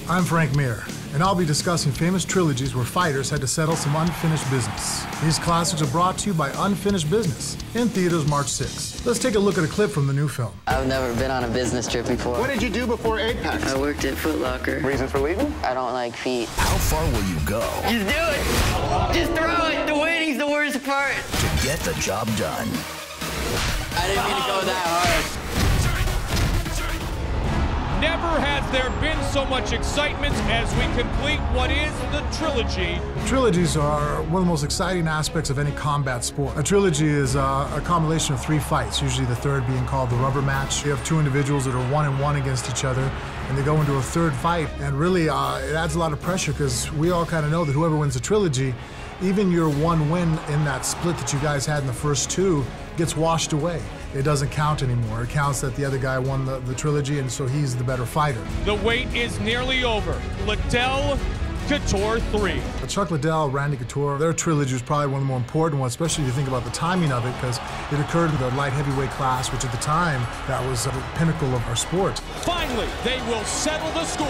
I'm Frank Mir, and I'll be discussing famous trilogies where fighters had to settle some unfinished business. These classics are brought to you by Unfinished Business, in theaters March 6th. Let's take a look at a clip from the new film. I've never been on a business trip before. What did you do before Apex? I worked at Foot Locker. Reasons for leaving? I don't like feet. How far will you go? Just do it! Just throw it! The waiting's the worst part! To get the job done? I didn't mean to go that hard. Never has there been so much excitement as we complete what is the trilogy. Trilogies are one of the most exciting aspects of any combat sport. A trilogy is a combination of 3 fights, usually the third being called the rubber match. You have 2 individuals that are 1-1 against each other, and they go into a third fight, and really it adds a lot of pressure because we all kind of know that whoever wins the trilogy, even your one win in that split that you guys had in the first 2 gets washed away. It doesn't count anymore. It counts that the other guy won the trilogy, and so he's the better fighter. The wait is nearly over. Liddell, Couture 3. Chuck Liddell, Randy Couture, their trilogy was probably one of the more important ones, especially if you think about the timing of it, because it occurred in the light heavyweight class, which at the time, that was the pinnacle of our sport. Finally, they will settle the score.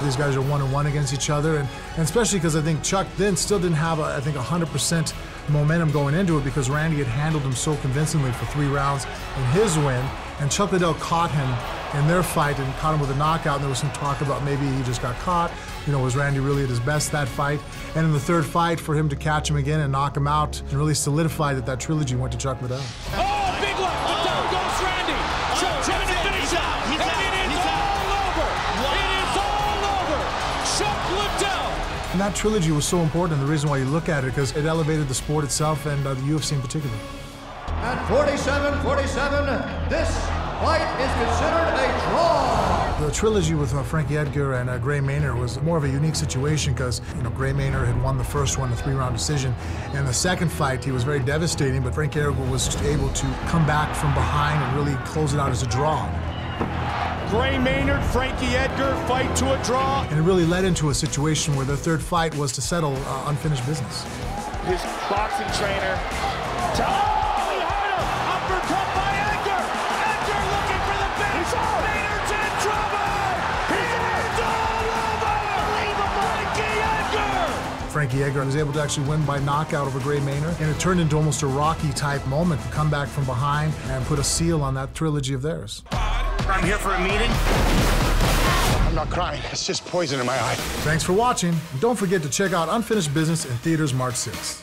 These guys are 1-1 against each other, and especially because I think Chuck then still didn't have, I think, 100% momentum going into it because Randy had handled him so convincingly for 3 rounds in his win, and Chuck Liddell caught him in their fight and caught him with a knockout, and there was some talk about maybe he just got caught. You know, was Randy really at his best that fight? And in the third fight, for him to catch him again and knock him out and really solidify that trilogy went to Chuck Liddell. Oh, big left, but down goes Randy. Chuck trying to finish it, and it is all over. It is all over. Chuck Liddell. And that trilogy was so important, and the reason why you look at it, because it elevated the sport itself and the UFC in particular. At 47-47, this fight is considered a draw. The trilogy with Frankie Edgar and Gray Maynard was more of a unique situation because, you know, Gray Maynard had won the first one, a 3-round decision. And the second fight, he was very devastating, but Frankie Edgar was able to come back from behind and really close it out as a draw. Gray Maynard, Frankie Edgar, fight to a draw. And it really led into a situation where the third fight was to settle unfinished business. His boxing trainer. Oh, he hurt him! Uppercut by Edgar! Edgar looking for the finish! Maynard's in trouble! It's all over! Frankie Edgar! Frankie Edgar was able to actually win by knockout over Gray Maynard, and it turned into almost a Rocky-type moment to come back from behind and put a seal on that trilogy of theirs. I'm here for a meeting. I'm not crying. It's just poison in my eye. Thanks for watching, and don't forget to check out Unfinished Business in theaters March 6th.